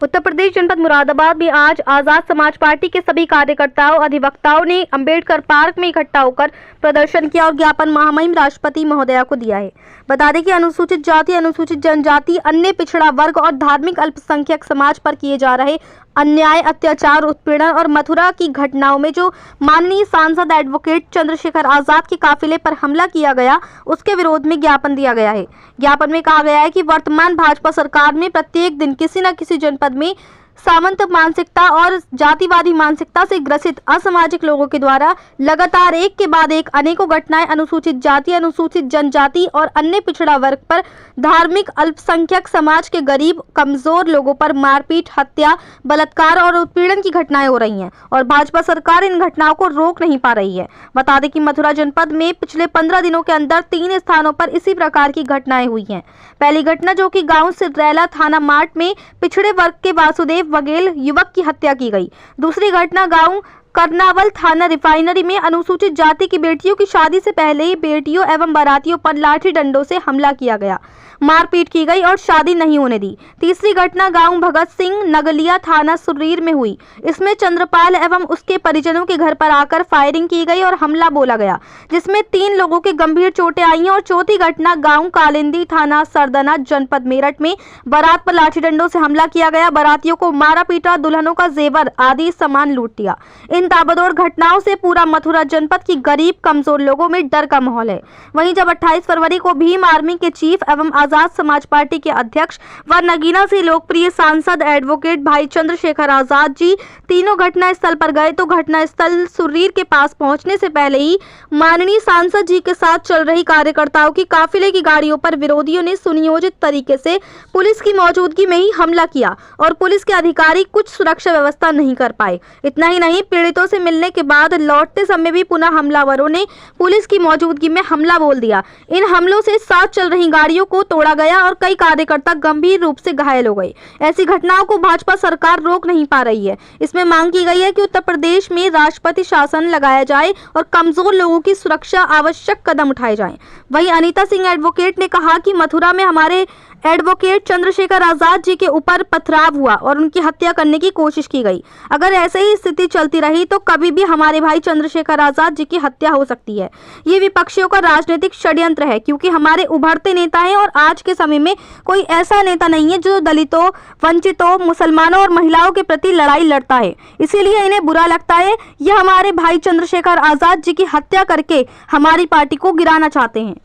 उत्तर प्रदेश जनपद मुरादाबाद में आज आजाद समाज पार्टी के सभी कार्यकर्ताओं अधिवक्ताओं ने अंबेडकर पार्क में इकट्ठा होकर प्रदर्शन किया और ज्ञापन महामहिम राष्ट्रपति महोदया को दिया है। बता दें कि अनुसूचित जाति, अनुसूचित जनजाति, अन्य पिछड़ा वर्ग और धार्मिक अल्पसंख्यक समाज पर किए जा रहे अन्याय, अत्याचार, उत्पीड़न और मथुरा की घटनाओं में जो माननीय सांसद एडवोकेट चंद्रशेखर आजाद के काफिले पर हमला किया गया, उसके विरोध में ज्ञापन दिया गया है। ज्ञापन में कहा गया है कि वर्तमान भाजपा सरकार में प्रत्येक दिन किसी न किसी जनपद में सामंत मानसिकता और जातिवादी मानसिकता से ग्रसित असामाजिक लोगों के द्वारा लगातार एक के बाद एक अनेकों घटनाएं अनुसूचित जाति, अनुसूचित जनजाति और अन्य पिछड़ा वर्ग पर, धार्मिक अल्पसंख्यक समाज के गरीब कमजोर लोगों पर मारपीट, हत्या, बलात्कार और उत्पीड़न की घटनाएं हो रही हैं और भाजपा सरकार इन घटनाओं को रोक नहीं पा रही है। बता दें कि मथुरा जनपद में पिछले 15 दिनों के अंदर 3 स्थानों पर इसी प्रकार की घटनाएं हुई हैं। पहली घटना जो कि गाँव सिरैला थाना मार्ट में पिछड़े वर्ग के वासुदेव बघेल युवक की हत्या की गई। दूसरी घटना गांव करनावल थाना रिफाइनरी में अनुसूचित जाति की बेटियों की शादी से पहले ही बेटियों एवं बारातियों पर लाठी डंडों से हमला किया गया, मारपीट की गई और शादी नहीं होने दी। तीसरी घटना गांव भगत सिंह नगलिया थाना सुरीर में हुई। इसमें चंद्रपाल एवं उसके परिजनों के घर पर आकर फायरिंग की गई और हमला बोला गया, जिसमें 3 लोगों के गंभीर चोटें आई हैं। और चौथी घटना गांव कालिंदी थाना सरदना जनपद मेरठ में बारात पर लाठी डंडों से हमला किया गया, बारातियों को मारा पीटा, दुल्हनों का जेवर आदि सामान लूट लिया। इन ताबड़तोड़ घटनाओं से पूरा मथुरा जनपद की गरीब कमजोर लोगों में डर का माहौल है। वहीं जब 28 फरवरी को भीम आर्मी के चीफ एवं आजाद समाज पार्टी के अध्यक्ष व नगीना से लोकप्रिय सांसद एडवोकेट भाई चंद्रशेखर आजाद जी तीनों घटना स्थल पर गए तो घटना स्थल सुरीर के पास पहुंचने से पहले ही माननीय सांसद जी के साथ चल रही कार्यकर्ताओं की काफिले की गाड़ियों पर विरोधियों ने सुनियोजित तरीके से पुलिस की मौजूदगी में ही हमला किया और पुलिस के अधिकारी कुछ सुरक्षा व्यवस्था नहीं कर पाए। इतना ही नहीं, पीड़ितों से मिलने के बाद लौटते समय भी पुनः हमलावरों ने पुलिस की मौजूदगी में हमला बोल दिया। इन हमलों से साथ चल रही गाड़ियों को तोड़ा गया और कई कार्यकर्ता गंभीर रूप से घायल हो गए। ऐसी घटनाओं को भाजपा सरकार रोक नहीं पा रही है। इसमें मांग की गई है कि उत्तर प्रदेश में राष्ट्रपति शासन लगाया जाए और कमजोर लोगों की सुरक्षा आवश्यक कदम उठाए जाएं। वहीं अनीता सिंह एडवोकेट ने कहा कि मथुरा में हमारे एडवोकेट चंद्रशेखर आजाद जी के ऊपर पथराव हुआ और उनकी हत्या करने की कोशिश की गई। अगर ऐसे ही स्थिति चलती रही तो कभी भी हमारे भाई चंद्रशेखर आजाद जी की हत्या हो सकती है। ये विपक्षियों का राजनीतिक षड्यंत्र है, क्योंकि हमारे उभरते नेता हैं और आज के समय में कोई ऐसा नेता नहीं है जो दलितों, वंचितों, मुसलमानों और महिलाओं के प्रति लड़ाई लड़ता है। इसीलिए इन्हें बुरा लगता है। यह हमारे भाई चंद्रशेखर आजाद जी की हत्या करके हमारी पार्टी को गिराना चाहते हैं।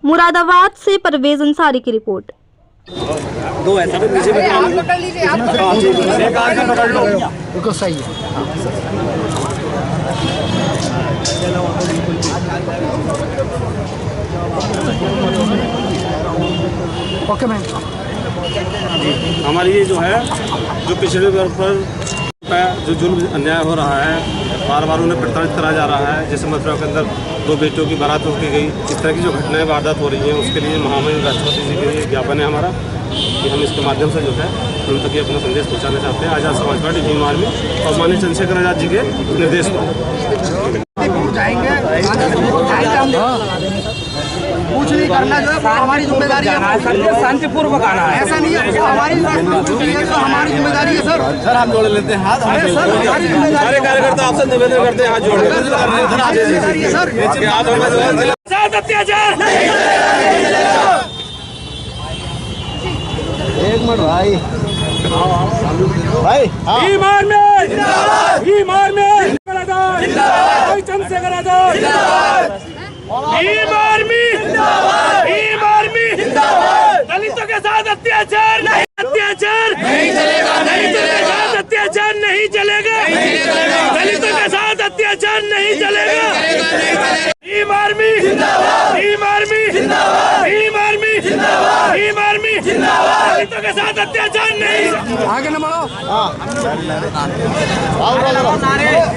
मुरादाबाद से परवेज अंसारी की रिपोर्ट। दो ऐसा भी पीछे पकड़ लीजिए, आप पकड़ लो, बिल्कुल सही है। Okay ma'am. हमारी ये जो है, जो पिछड़े वर्ग पर जो जुल्म अन्याय हो रहा है, बार बार उन्हें प्रताड़ित करा जा रहा है। जैसे मथुरा के अंदर 2 बेटियों की बारात रोकी गई, इस तरह की जो घटनाएं वारदात हो रही हैं, उसके लिए महामहिम राष्ट्रपति जी के लिए ज्ञापन है हमारा कि हम इसके माध्यम से जो है उन तक अपना संदेश पहुंचाना चाहते हैं। आजाद समाज पार्टी भीम आर्मी और माननीय चंद्रशेखर आजाद जी के निर्देश पर कुछ नहीं करना, जो हमारी जिम्मेदारी है, शांतिपूर्वक आना है। ऐसा नहीं है, हमारी हमारी जिम्मेदारी है सर। सर हम जोड़ लेते हैं हाथ। सारे कार्यकर्ता आपसे निवेदन करते हैं हाथ जोड़ के। एक मिनट भाई, भाई भीम आर्मी जिंदाबाद, भीम आर्मी जिंदाबाद, भाई चंद्रशेखर आजाद जिंदाबाद, भीम आर्मी जिंदाबाद, भीम आर्मी जिंदाबाद। दलितों के साथ अत्याचार नहीं, अत्याचार नहीं चलेगा, नहीं चलेगा, अत्याचार नहीं चलेगा, दलितों के साथ अत्याचार नहीं चलेगा। भीम आर्मी जिंदाबाद, भीम आर्मी जिंदाबाद, भीम आर्मी जिंदाबाद, भीम आर्मी जिंदाबाद। दलितों के साथ अत्याचार नहीं। आगे न बढ़ो।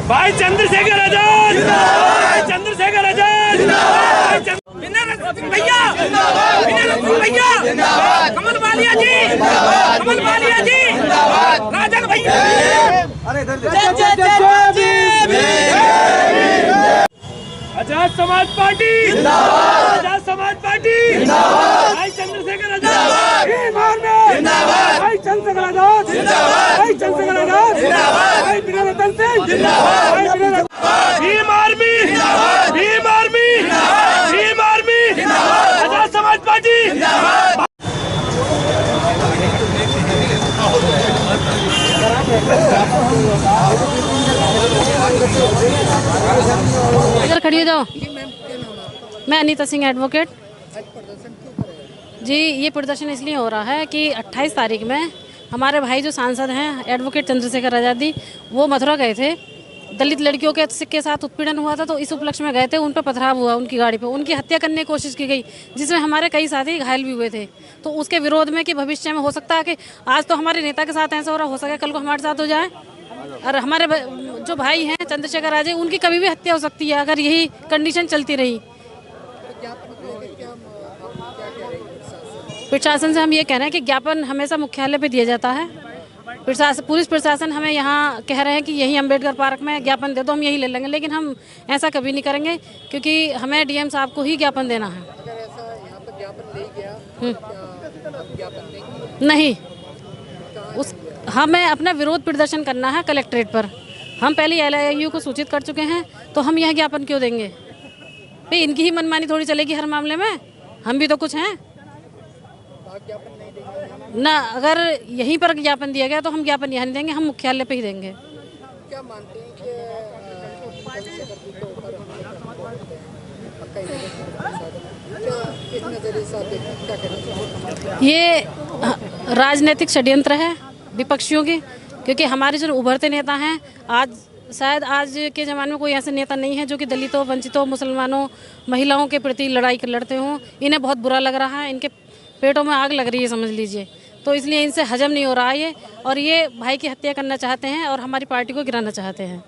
भाई चंद्रशेखर आजाद जिंदाबाद, चंद्रशेखर आजाद जिंदाबाद, भैया भैया जिंदाबाद, कमल बालिया जी जिंदाबाद, कमल बालिया जी जिंदाबाद, राजन भैया। अरे आजाद समाज पार्टी जिंदाबाद, आजाद समाज पार्टी जिंदाबाद, भाई चंद्रशेखर आजाद भीम आर्मी जिंदाबाद, भाई चंद्रशेखर आजाद जिंदाबाद, भाई चंद्रशेखर आजाद जिंदाबाद, भाई बिना रतन सिंह जिंदाबाद, भाई बिना भीम आर्मी जिंदाबाद, भीम आर्मी जिंदाबाद, भीम आर्मी जिंदाबाद, आजाद समाज पार्टी जिंदाबाद। इधर खड़ी हो जाओ। मैं अनीता सिंह एडवोकेट जी। ये प्रदर्शन इसलिए हो रहा है कि 28 तारीख में हमारे भाई जो सांसद हैं एडवोकेट चंद्रशेखर आज़ादी, वो मथुरा गए थे। दलित लड़कियों के साथ उत्पीड़न हुआ था, तो इस उपलक्ष्य में गए थे। उन पर पथराव हुआ, उनकी गाड़ी पे उनकी हत्या करने की कोशिश की गई, जिसमें हमारे कई साथी घायल भी हुए थे। तो उसके विरोध में कि भविष्य में हो सकता है कि आज तो हमारे नेता के साथ ऐसा हो रहा, हो सके कल को हमारे साथ हो जाए। और हमारे जो भाई हैं चंद्रशेखर आज़ादी, उनकी कभी भी हत्या हो सकती है अगर यही कंडीशन चलती रही। प्रशासन से हम ये कह रहे हैं कि ज्ञापन हमेशा मुख्यालय पे दिया जाता है। पुलिस प्रशासन हमें यहाँ कह रहे हैं कि यही अम्बेडकर पार्क में ज्ञापन दे दो, हम यही ले लेंगे, लेकिन हम ऐसा कभी नहीं करेंगे, क्योंकि हमें डीएम साहब को ही ज्ञापन देना है। नहीं, हमें अपना विरोध प्रदर्शन करना है कलेक्ट्रेट पर। हम पहले LIU को सूचित कर चुके हैं, तो हम यह ज्ञापन क्यों देंगे भाई? इनकी ही मनमानी थोड़ी चलेगी हर मामले में, हम भी तो कुछ हैं ना। अगर यहीं पर ज्ञापन दिया गया तो हम ज्ञापन यहाँ नहीं देंगे, हम मुख्यालय पे ही देंगे। क्या मानते हैं कि ये राजनीतिक षड्यंत्र है विपक्षियों की, क्योंकि हमारे जो उभरते नेता हैं, शायद आज के ज़माने में कोई ऐसे नेता नहीं है जो कि दलितों, वंचितों, मुसलमानों, महिलाओं के प्रति लड़ाई लड़ते हों। इन्हें बहुत बुरा लग रहा है, इनके पेटों में आग लग रही है, समझ लीजिए। तो इसलिए इनसे हजम नहीं हो रहा है ये, और ये भाई की हत्या करना चाहते हैं और हमारी पार्टी को गिराना चाहते हैं।